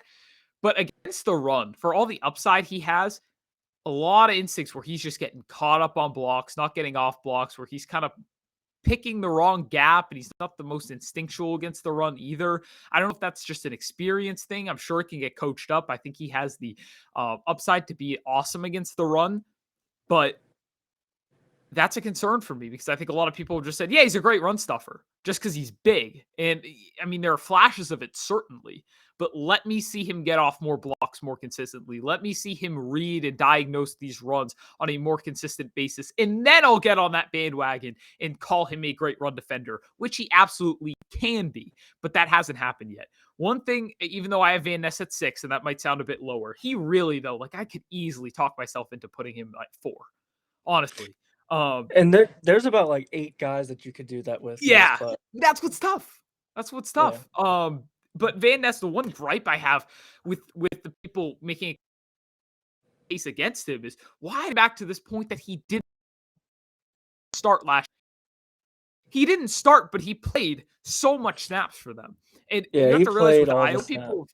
but against the run, for all the upside he has, a lot of instincts where he's just getting caught up on blocks, not getting off blocks, where he's kind of picking the wrong gap, and he's not the most instinctual against the run either. I don't know if that's just an experience thing. I'm sure it can get coached up. I think he has the upside to be awesome against the run, but that's a concern for me because I think a lot of people have just said, yeah, he's a great run stuffer just because he's big. And I mean, there are flashes of it, certainly, but let me see him get off more blocks more consistently. Let me see him read and diagnose these runs on a more consistent basis. And then I'll get on that bandwagon and call him a great run defender, which he absolutely can be, but that hasn't happened yet. One thing, even though I have Van Ness at 6, and that might sound a bit lower, he really, though, like I could easily talk myself into putting him at 4, honestly. And there's about like 8 guys that you could do that with. Yeah, that's what's tough. That's what's tough. Yeah. But Van Ness, the one gripe I have with the people making a case against him is why back to this point that he didn't start last. He didn't start, but he played so much snaps for them. And you have he to realize played with all Iowa the people,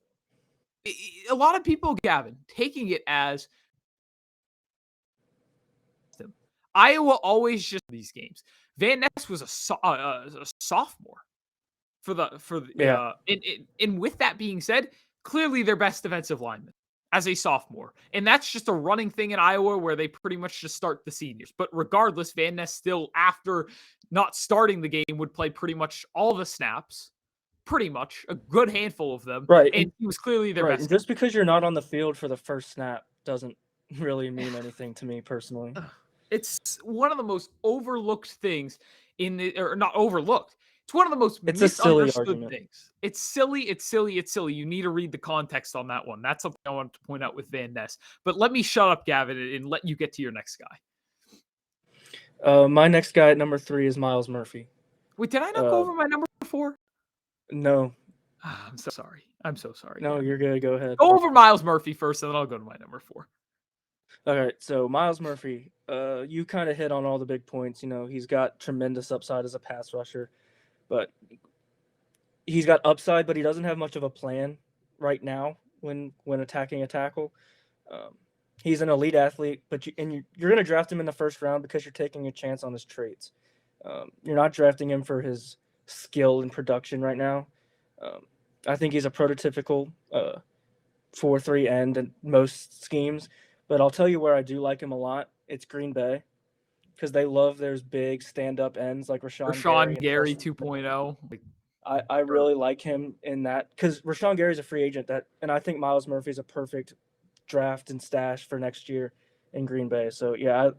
a lot of people, Gavin, taking it as Iowa always just these games. Van Ness was a sophomore. Yeah. And with that being said, clearly their best defensive lineman as a sophomore. And that's just a running thing in Iowa where they pretty much just start the seniors. But regardless, Van Ness still, after not starting the game, would play pretty much all the snaps, pretty much a good handful of them. Right. And he was clearly their Right. best. And just because you're not on the field for the first snap doesn't really mean anything to me personally. It's one of the most overlooked things or not overlooked. It's one of the most It's a silly misunderstood argument. things. It's silly. It's silly. It's silly. You need to read the context on that one. That's something I wanted to point out with Van Ness. But let me shut up, Gavin, and let you get to your next guy. My next guy at number 3 is Myles Murphy. Wait, did I not go over my number 4? No. I'm so sorry. I'm so sorry. No, Gavin. you're good. Go ahead. Go over Myles Murphy first, and then I'll go to my number 4. All right, so Myles Murphy, you kind of hit on all the big points. You know, he's got tremendous upside as a pass rusher, but he's got upside, but he doesn't have much of a plan right now when attacking a tackle. He's an elite athlete, but you're going to draft him in the first round because you're taking a chance on his traits. You're not drafting him for his skill and production right now. I think he's a prototypical 4-3 end in most schemes. But I'll tell you where I do like him a lot. It's Green Bay, because they love their big stand-up ends like Rashawn Gary 2.0. I really like him in that, because Rashawn Gary's a free agent, and I think Myles Murphy's a perfect draft and stash for next year in Green Bay. So yeah,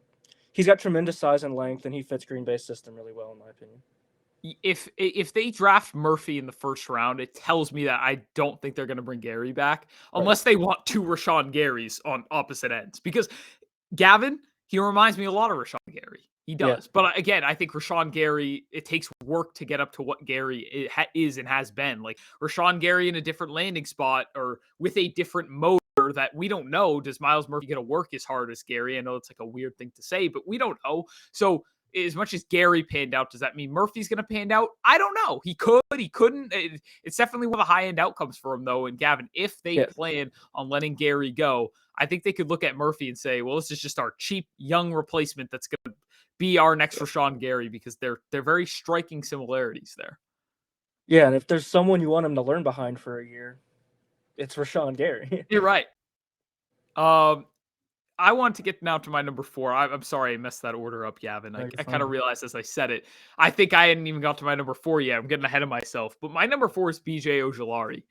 he's got tremendous size and length, and he fits Green Bay's system really well, in my opinion. If they draft Murphy in the first round, it tells me that I don't think they're going to bring Gary back unless they want 2 Rashawn Garys on opposite ends. Because Gavin, he reminds me a lot of Rashawn Gary. He does. Yeah. But again, I think Rashawn Gary, it takes work to get up to what Gary is and has been. Like Rashawn Gary in a different landing spot or with a different motor that we don't know. Does Myles Murphy going to work as hard as Gary? I know it's like a weird thing to say, but we don't know. So as much as Gary panned out, does that mean Murphy's going to pan out? I don't know. He could, he couldn't. It's definitely one of the high-end outcomes for him, though. And Gavin, if they plan on letting Gary go, I think they could look at Murphy and say, well, this is just our cheap, young replacement that's going to be our next Rashawn Gary, because they're very striking similarities there. Yeah, and if there's someone you want him to learn behind for a year, it's Rashawn Gary. You're right. I want to get now to my number 4. I'm sorry I messed that order up, Gavin. I kind of realized as I said it. I think I hadn't even got to my number 4 yet. I'm getting ahead of myself. But my number 4 is BJ Ojulari.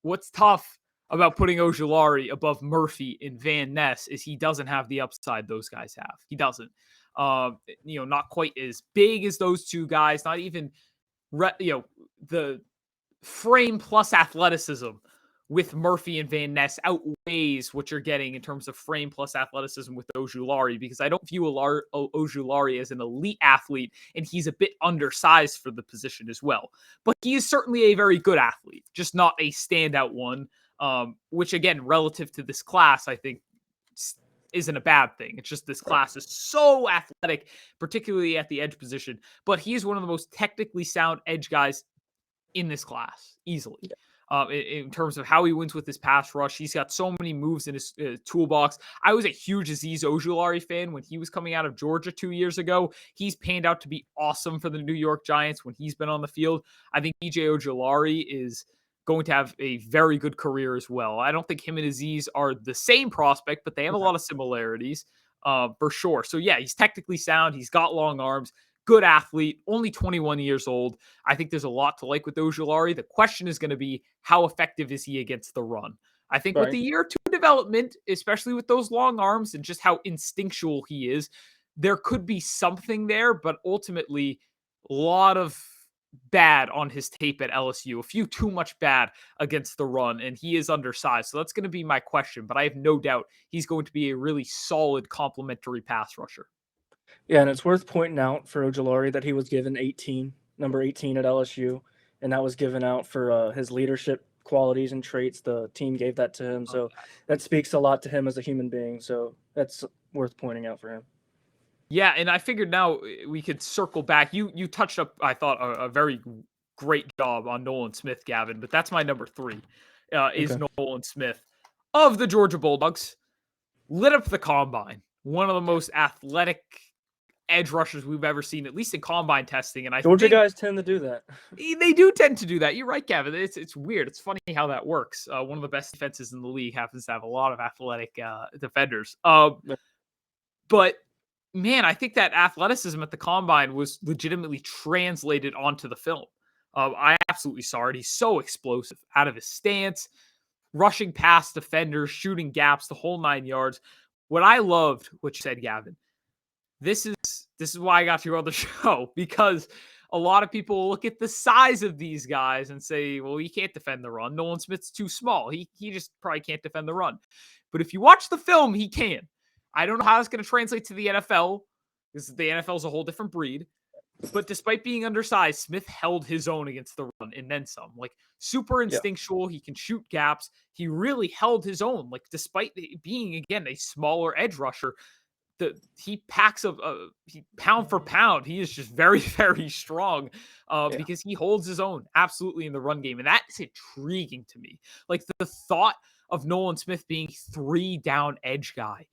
What's tough about putting Ojulari above Murphy and Van Ness is he doesn't have the upside those guys have. He doesn't. Not quite as big as those two guys. Not even, the frame plus athleticism with Murphy and Van Ness outweighs what you're getting in terms of frame plus athleticism with Ojulari, because I don't view Ojulari as an elite athlete, and he's a bit undersized for the position as well. But he is certainly a very good athlete, just not a standout one, which, again, relative to this class, I think isn't a bad thing. It's just this class is so athletic, particularly at the edge position. But he is one of the most technically sound edge guys in this class, easily. Yeah. In terms of how he wins with his pass rush. He's got so many moves in his toolbox. I was a huge Azeez Ojulari fan when he was coming out of Georgia 2 years ago. He's panned out to be awesome for the New York Giants when he's been on the field. I think BJ Ojulari is going to have a very good career as well. I don't think him and Azeez are the same prospect, but they have a lot of similarities for sure. So yeah, he's technically sound. He's got long arms. Good athlete, only 21 years old. I think there's a lot to like with Ojulari. The question is going to be, how effective is he against the run? I think with the year 2 development, especially with those long arms and just how instinctual he is, there could be something there, but ultimately a lot of bad on his tape at LSU, a few too much bad against the run, and he is undersized. So that's going to be my question, but I have no doubt he's going to be a really solid complementary pass rusher. Yeah, and it's worth pointing out for Ojulari that he was given number 18 at LSU, and that was given out for his leadership qualities and traits. The team gave that to him, so that speaks a lot to him as a human being. So that's worth pointing out for him. Yeah, and I figured now we could circle back. You touched up, I thought, a very great job on Nolan Smith, Gavin, but that's my number 3, is Nolan Smith of the Georgia Bulldogs. Lit up the combine. One of the most athletic edge rushers we've ever seen, at least in combine testing. And I Georgia think guys tend to do that. they do tend to do that. You're right, Gavin. It's weird. It's funny how that works. One of the best defenses in the league happens to have a lot of athletic defenders. But man, I think that athleticism at the combine was legitimately translated onto the film. I absolutely saw it. He's so explosive out of his stance, rushing past defenders, shooting gaps, the whole 9 yards. What I loved, what you said, Gavin, this is why I got you on the show, because a lot of people look at the size of these guys and say, well, he can't defend the run. Nolan Smith's too small. He just probably can't defend the run. But if you watch the film, he can. I don't know how it's going to translate to the NFL, because the NFL is a whole different breed. But despite being undersized, Smith held his own against the run and then some. Like, super instinctual. He can shoot gaps. He really held his own. Like, despite being, again, a smaller edge rusher, he packs pound for pound. He is just very, very strong because he holds his own absolutely in the run game. And that's intriguing to me. Like, the thought of Nolan Smith being 3 down edge guy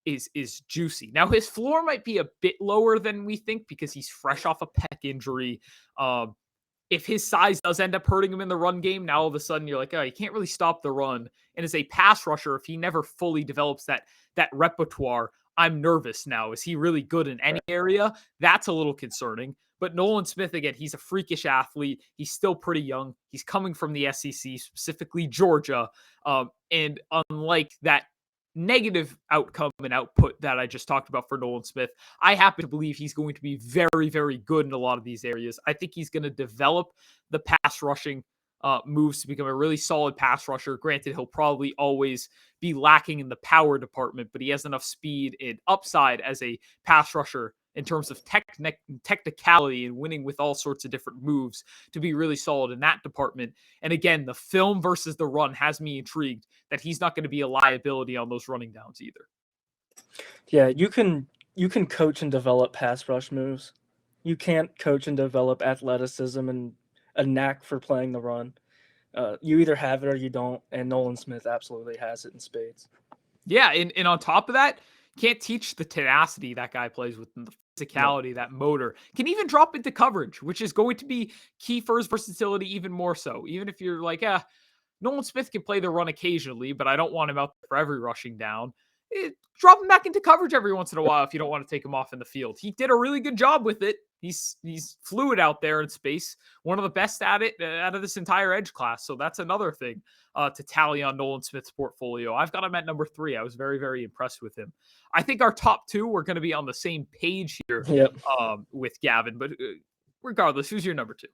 is juicy. Now, his floor might be a bit lower than we think because he's fresh off a pec injury. If his size does end up hurting him in the run game, now all of a sudden you're like, oh, you can't really stop the run. And as a pass rusher, if he never fully develops that repertoire, I'm nervous now. Is he really good in any area? That's a little concerning. But Nolan Smith, again, he's a freakish athlete. He's still pretty young. He's coming from the SEC, specifically Georgia. And unlike that negative outcome and output that I just talked about for Nolan Smith, I happen to believe he's going to be very, very good in a lot of these areas. I think he's going to develop the pass rushing moves to become a really solid pass rusher. Granted, he'll probably always be lacking in the power department, but he has enough speed and upside as a pass rusher in terms of technicality and winning with all sorts of different moves to be really solid in that department. And again, the film versus the run has me intrigued that he's not going to be a liability on those running downs either. Yeah, you can coach and develop pass rush moves. You can't coach and develop athleticism and a knack for playing the run. You either have it or you don't, and Nolan Smith absolutely has it in spades. Yeah, and on top of that, can't teach the tenacity that guy plays with, the physicality, that motor. Can even drop into coverage, which is going to be key for his versatility even more so. Even if you're like, Nolan Smith can play the run occasionally, but I don't want him out for every rushing down. Drop him back into coverage every once in a while if you don't want to take him off in the field. He did a really good job with it. He's fluid out there in space. One of the best at it out of this entire edge class. So that's another thing to tally on Nolan Smith's portfolio. I've got him at number 3. I was very, very impressed with him. I think our top 2 we're going to be on the same page here with Gavin. But regardless, who's your number 2?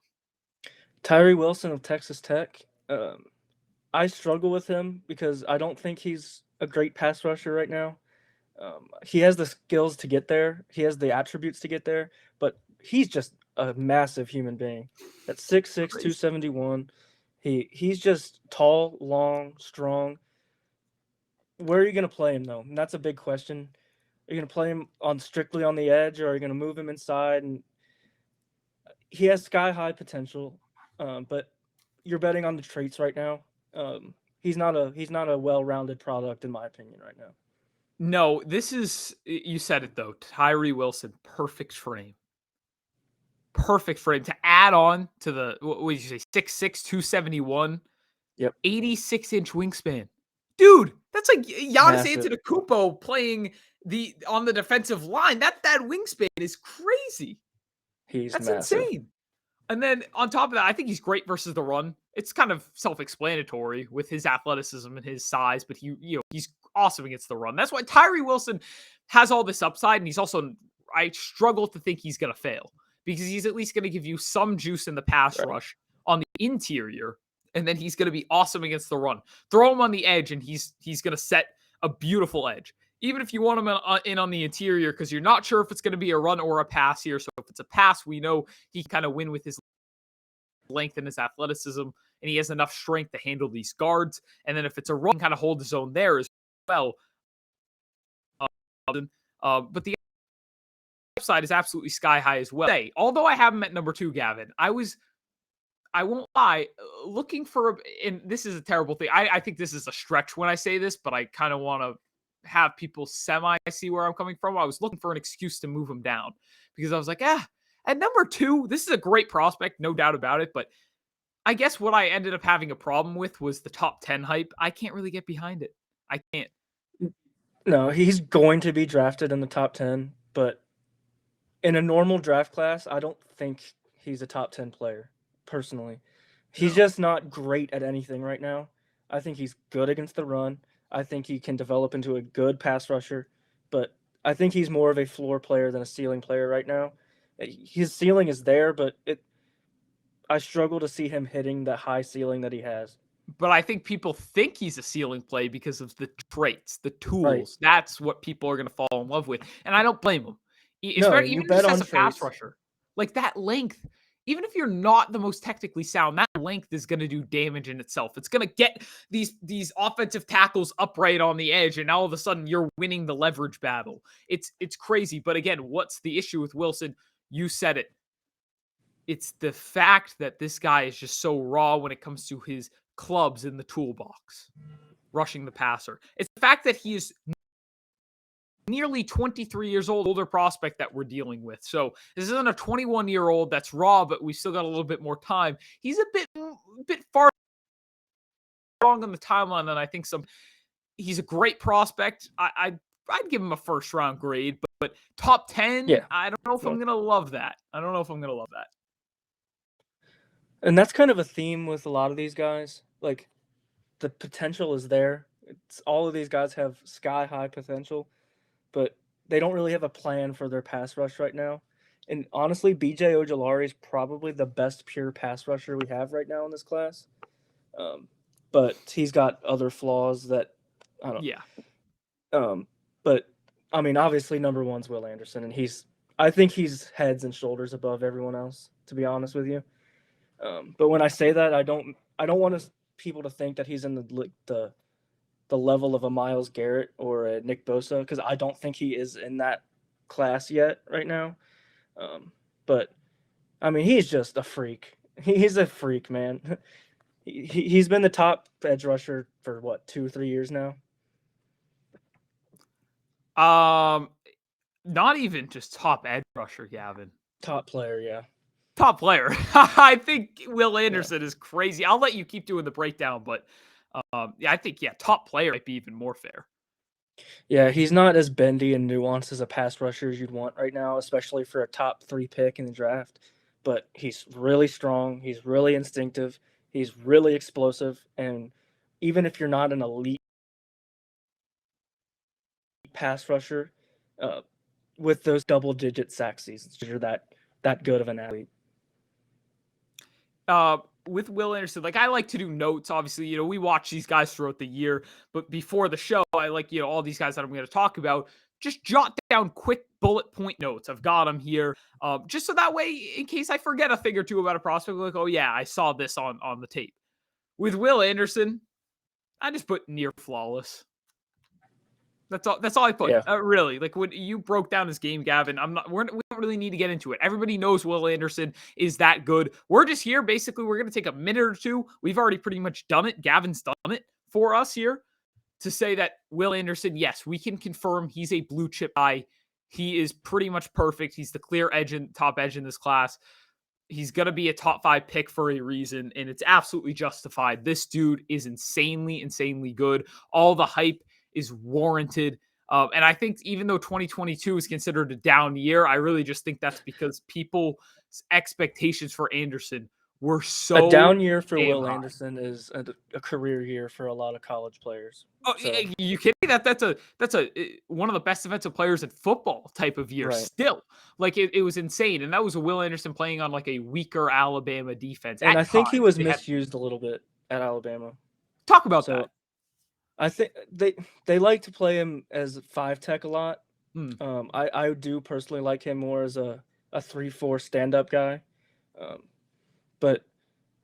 Tyree Wilson of Texas Tech. I struggle with him because I don't think he's a great pass rusher right now. He has the skills to get there. He has the attributes to get there, but he's just a massive human being. At 6'6", 271, he's just tall, long, strong. Where are you going to play him, though? And that's a big question. Are you going to play him strictly on the edge, or are you going to move him inside? And he has sky-high potential, but you're betting on the traits right now. He's not a well-rounded product, in my opinion, right now. No, this is, you said it though, Tyree Wilson, perfect frame. Perfect frame to add on to the, what did you say, 6'6", 271, 86-inch wingspan. Dude, that's like Giannis Antetokounmpo playing on the defensive line. That wingspan is crazy. That's massive. Insane. And then on top of that, I think he's great versus the run. It's kind of self-explanatory with his athleticism and his size, but he's awesome against the run. That's why Tyree Wilson has all this upside, and he's also, I struggle to think he's going to fail because he's at least going to give you some juice in the pass rush on the interior, and then he's going to be awesome against the run. Throw him on the edge, and he's going to set a beautiful edge. Even if you want him in on the interior because you're not sure if it's going to be a run or a pass here. So if it's a pass, we know he can kind of win with his length and his athleticism, and he has enough strength to handle these guards. And then if it's a run, kind of hold his own there as well. But the upside is absolutely sky high as well. Although I have him at number 2, Gavin, I won't lie, looking for, and this is a terrible thing. I think this is a stretch when I say this, but I kind of want to have people semi see where I'm coming from. I was looking for an excuse to move him down because I was like, at number 2, this is a great prospect, no doubt about it. But I guess what I ended up having a problem with was the top 10 hype. I can't really get behind it. I can't. No, he's going to be drafted in the top 10, but in a normal draft class, I don't think he's a top 10 player, personally. He's just not great at anything right now. I think he's good against the run. I think he can develop into a good pass rusher, but I think he's more of a floor player than a ceiling player right now. His ceiling is there, but I struggle to see him hitting the high ceiling that he has. But I think people think he's a ceiling play because of the traits, the Right. tools. That's what people are going to fall in love with. And I don't blame them. No, Even you bet just on as a pass traits. rusher. Like that length, even if you're not the most technically sound, that length is going to do damage in itself. It's going to get these offensive tackles upright on the edge, and all of a sudden you're winning the leverage battle. It's crazy. But again, what's the issue with Wilson? You said it. It's the fact that this guy is just so raw when it comes to his clubs in the toolbox, rushing the passer. It's the fact that he is nearly 23 years old, older prospect that we're dealing with. So this isn't a 21-year-old that's raw, but we still got a little bit more time. He's a bit far along on the timeline than I think some. He's a great prospect. I'd give him a first round grade, but top 10, Yeah. I don't know if I'm gonna love that. And that's kind of a theme with a lot of these guys. Like, the potential is there. All of these guys have sky high potential, but they don't really have a plan for their pass rush right now. And honestly, BJ Ojolari is probably the best pure pass rusher we have right now in this class. But he's got other flaws that I don't. Yeah. But I mean, obviously, number one's Will Anderson, and I think he's heads and shoulders above everyone else. To be honest with you. But when I say that, I don't want people to think that he's in the level of a Myles Garrett or a Nick Bosa, because I don't think he is in that class yet right now. But I mean, he's just a freak. He's a freak, man. He's been the top edge rusher for what, 2-3 years now. Not even just top edge rusher, Gavin. Top player, yeah. Top player. I think Will Anderson is crazy. I'll let you keep doing the breakdown, but I think top player might be even more fair. Yeah, he's not as bendy and nuanced as a pass rusher as you'd want right now, especially for a top 3 pick in the draft. But he's really strong. He's really instinctive. He's really explosive. And even if you're not an elite pass rusher, with those double-digit sack seasons, you're that good of an athlete. With Will Anderson, like, I like to do notes. Obviously, we watch these guys throughout the year, but before the show, I like, all these guys that I'm going to talk about, just jot down quick bullet point notes. I've got them here, just so that way, in case I forget a thing or two about a prospect, like, oh yeah, I saw this on the tape. With Will Anderson, I just put near flawless. That's all I put. Yeah. Really, like when you broke down his game, Gavin, we don't really need to get into it. Everybody knows Will Anderson is that good. We're just here. Basically, we're going to take a minute or two. We've already pretty much done it. Gavin's done it for us here to say that Will Anderson, yes, we can confirm he's a blue chip guy. He is pretty much perfect. He's the clear top edge in this class. He's going to be a top 5 pick for a reason, and it's absolutely justified. This dude is insanely, insanely good. All the hype is warranted. And I think even though 2022 is considered a down year, I really just think that's because people's expectations for Anderson were so a down year for Will high. Anderson is a career year for a lot of college players. Oh, so. You kidding me? That's one of the best defensive players in football type of year. Right. Still, like it was insane, and that was a Will Anderson playing on like a weaker Alabama defense. And I think he was misused a little bit at Alabama. Talk about that. I think they like to play him as 5 tech a lot. I do personally like him more as a 3-4 stand-up guy. But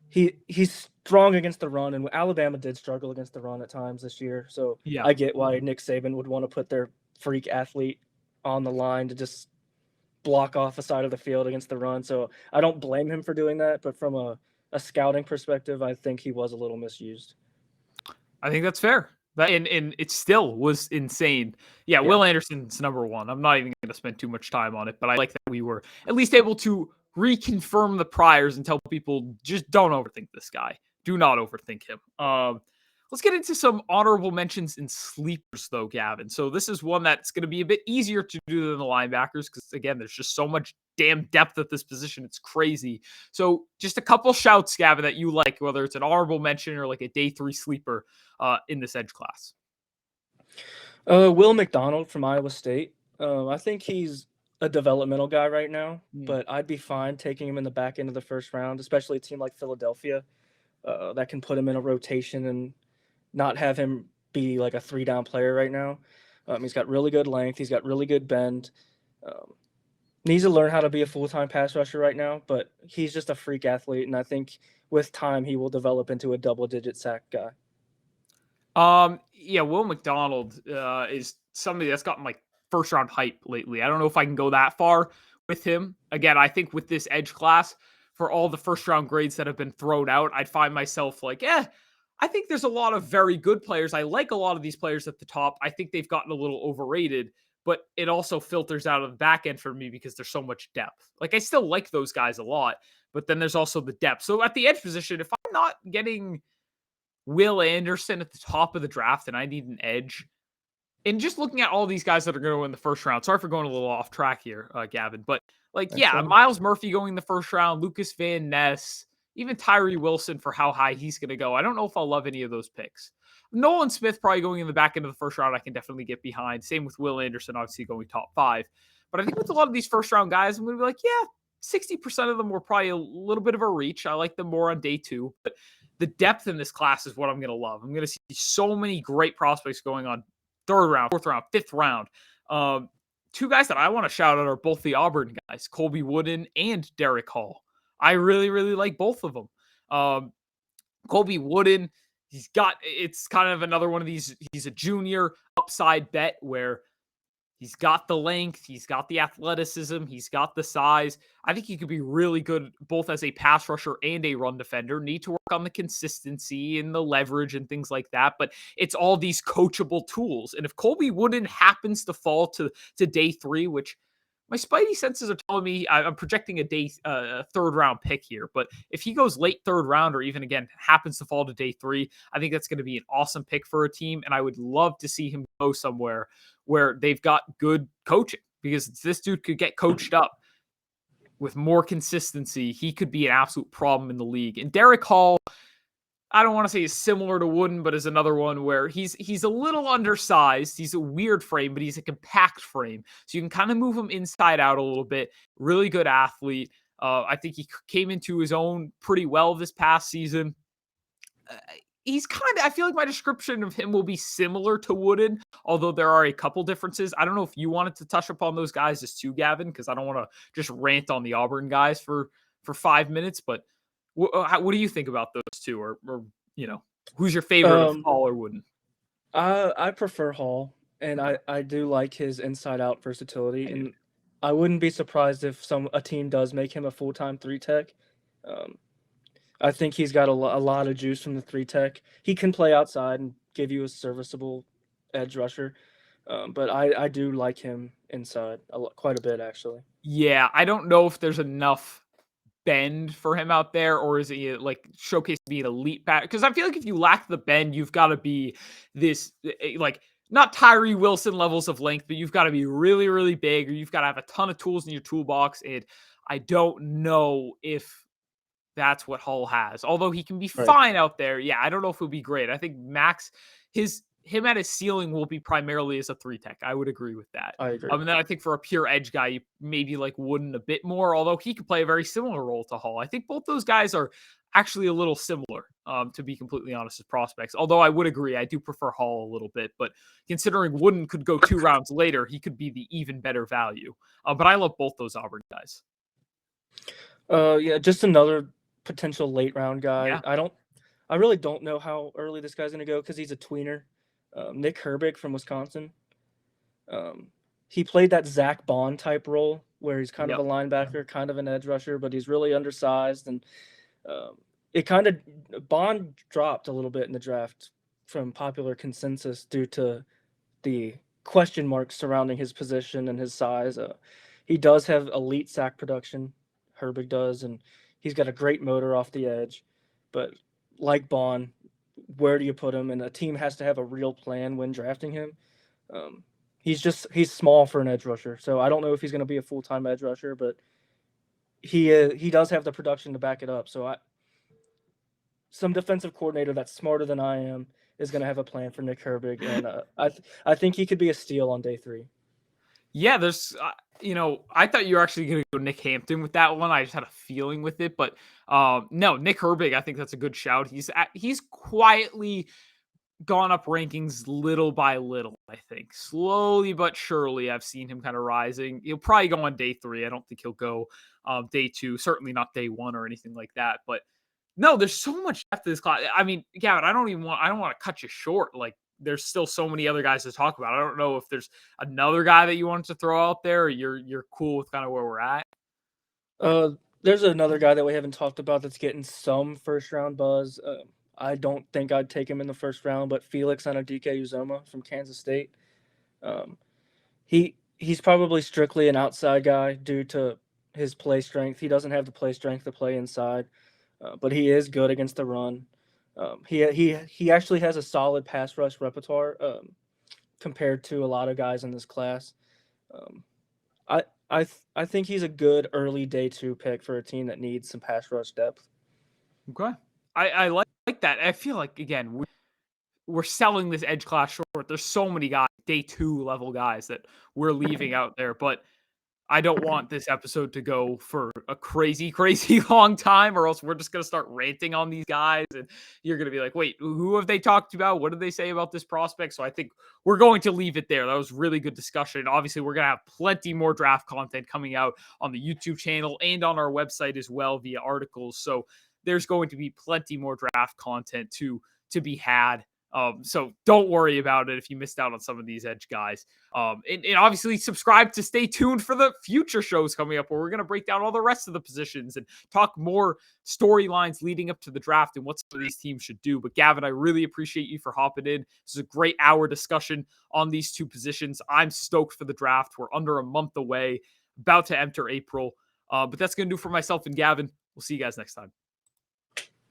he's strong against the run, and Alabama did struggle against the run at times this year. So yeah. I get why Nick Saban would want to put their freak athlete on the line to just block off a side of the field against the run. So I don't blame him for doing that, but from a scouting perspective, I think he was a little misused. I think that's fair. But and it still was insane. Yeah, Yeah, Will Anderson's number one. I'm not even going to spend too much time on it, but I like that we were at least able to reconfirm the priors and tell people just don't overthink this guy. Do not overthink him. Let's get into some honorable mentions in sleepers, though, Gavin. So this is one that's going to be a bit easier to do than the linebackers because, again, there's just so much damn depth at this position. It's crazy. So just a couple shouts, Gavin, that you like, whether it's an honorable mention or like a day 3 sleeper in this edge class. Will McDonald from Iowa State. I think he's a developmental guy right now, but I'd be fine taking him in the back end of the first round, especially a team like Philadelphia that can put him in a rotation and not have him be like a 3-down player right now. He's got really good length. He's got really good bend. Needs to learn how to be a full-time pass rusher right now, but he's just a freak athlete, and I think with time he will develop into a double-digit sack guy. Yeah, Will McDonald is somebody that's gotten like first round hype lately. I don't know if I can go that far with him. Again, I think with this edge class, for all the first round grades that have been thrown out, I'd find myself like, I think there's a lot of very good players. I like a lot of these players at the top. I think they've gotten a little overrated, but it also filters out of the back end for me because there's so much depth. Like I still like those guys a lot, but then there's also the depth. So at the edge position, if I'm not getting Will Anderson at the top of the draft, and I need an edge. And just looking at all these guys that are going to win the first round. Sorry for going a little off track here, Gavin. But like, That's yeah, right. Miles Murphy going in the first round, Lucas Van Ness, even Tyree Wilson for how high he's going to go. I don't know if I'll love any of those picks. Nolan Smith probably going in the back end of the first round, I can definitely get behind. Same with Will Anderson, obviously going top 5. But I think with a lot of these first round guys, I'm going to be like, yeah, 60% of them were probably a little bit of a reach. I like them more on day 2. But the depth in this class is what I'm going to love. I'm going to see so many great prospects going on 3rd round, 4th round, 5th round. 2 guys that I want to shout out are both the Auburn guys, Colby Wooden and Derek Hall. I really, really like both of them. Colby Wooden, it's kind of another one of these, he's a junior upside bet where he's got the length, he's got the athleticism, he's got the size. I think he could be really good both as a pass rusher and a run defender. Need to work on the consistency and the leverage and things like that, but it's all these coachable tools. And if Colby Wooden happens to fall to day 3, which my spidey senses are telling me I'm projecting a 3rd round pick here, but if he goes late 3rd round or even again happens to fall to day 3, I think that's going to be an awesome pick for a team. And I would love to see him go somewhere where they've got good coaching because this dude could get coached up with more consistency. He could be an absolute problem in the league. And Derek Hall, I don't want to say he's similar to Wooden, but is another one where he's a little undersized. He's a weird frame, but he's a compact frame. So you can kind of move him inside out a little bit. Really good athlete. I think he came into his own pretty well this past season. He's kind of, I feel like my description of him will be similar to Wooden, although there are a couple differences. I don't know if you wanted to touch upon those guys just too, Gavin, because I don't want to just rant on the Auburn guys for 5 minutes, but what do you think about those two, or who's your favorite of Hall or Wooden? I prefer Hall, and I do like his inside out versatility, and I wouldn't be surprised if a team does make him a full-time 3-tech. I think he's got a lot of juice from the 3-tech. He can play outside and give you a serviceable edge rusher, but I do like him inside quite a bit, actually. Yeah, I don't know if there's enough bend for him out there, or is he like showcase to be an elite back? Because I feel like if you lack the bend, you've got to be this like not Tyree Wilson levels of length, but you've got to be really, really big, or you've got to have a ton of tools in your toolbox. And I don't know if that's what Hull has. Although he can be fine out there. Yeah, I don't know if he'll be great. I think Max, him at his ceiling will be primarily as a 3-tech. I would agree with that. I agree. And then I think for a pure edge guy, you maybe like Wooden a bit more, although he could play a very similar role to Hull. I think both those guys are actually a little similar, to be completely honest, as prospects. Although I would agree, I do prefer Hull a little bit. But considering Wooden could go 2 rounds later, he could be the even better value. But I love both those Auburn guys. Yeah, just another potential late round guy. Yeah. I really don't know how early this guy's going to go because he's a tweener. Nick Herbig from Wisconsin. He played that Zach Bond type role where he's kind of a linebacker, kind of an edge rusher, but he's really undersized. And Bond dropped a little bit in the draft from popular consensus due to the question marks surrounding his position and his size. He does have elite sack production, Herbig does, and he's got a great motor off the edge. But like Bond, where do you put him? And a team has to have a real plan when drafting him. Um, he's small for an edge rusher, so I don't know if he's going to be a full-time edge rusher, but he does have the production to back it up. So some defensive coordinator that's smarter than I am is going to have a plan for Nick Herbig, and I think he could be a steal on day 3. Yeah, there's, I thought you were actually going to go Nick Hampton with that one. I just had a feeling with it, but no, Nick Herbig, I think that's a good shout. He's quietly gone up rankings little by little. I think slowly but surely, I've seen him kind of rising. He'll probably go on day 3. I don't think he'll go day 2. Certainly not day 1 or anything like that. But no, there's so much after this class. I mean, Gavin, I don't want to cut you short. Like, there's still so many other guys to talk about. I don't know if there's another guy that you wanted to throw out there, or you're cool with kind of where we're at. There's another guy that we haven't talked about that's getting some first round buzz. I don't think I'd take him in the first round, but Felix Anudike-Uzomah from Kansas State. He's probably strictly an outside guy due to his play strength. He doesn't have the play strength to play inside, but he is good against the run. He actually has a solid pass rush repertoire compared to a lot of guys in this class. I think he's a good early day 2 pick for a team that needs some pass rush depth. Okay, I like that. I feel like, again, we're selling this edge class short. There's so many guys, day 2 level guys, that we're leaving out there, but I don't want this episode to go for a crazy, crazy long time, or else we're just going to start ranting on these guys. And you're going to be like, wait, who have they talked about? What did they say about this prospect? So I think we're going to leave it there. That was really good discussion. Obviously, we're going to have plenty more draft content coming out on the YouTube channel and on our website as well via articles. So there's going to be plenty more draft content to be had. So don't worry about it if you missed out on some of these edge guys. And obviously subscribe to stay tuned for the future shows coming up, where we're going to break down all the rest of the positions and talk more storylines leading up to the draft and what some of these teams should do. But Gavin, I really appreciate you for hopping in. This is a great hour discussion on these 2 positions. I'm stoked for the draft. We're under a month away, about to enter April. But that's going to do for myself and Gavin. We'll see you guys next time.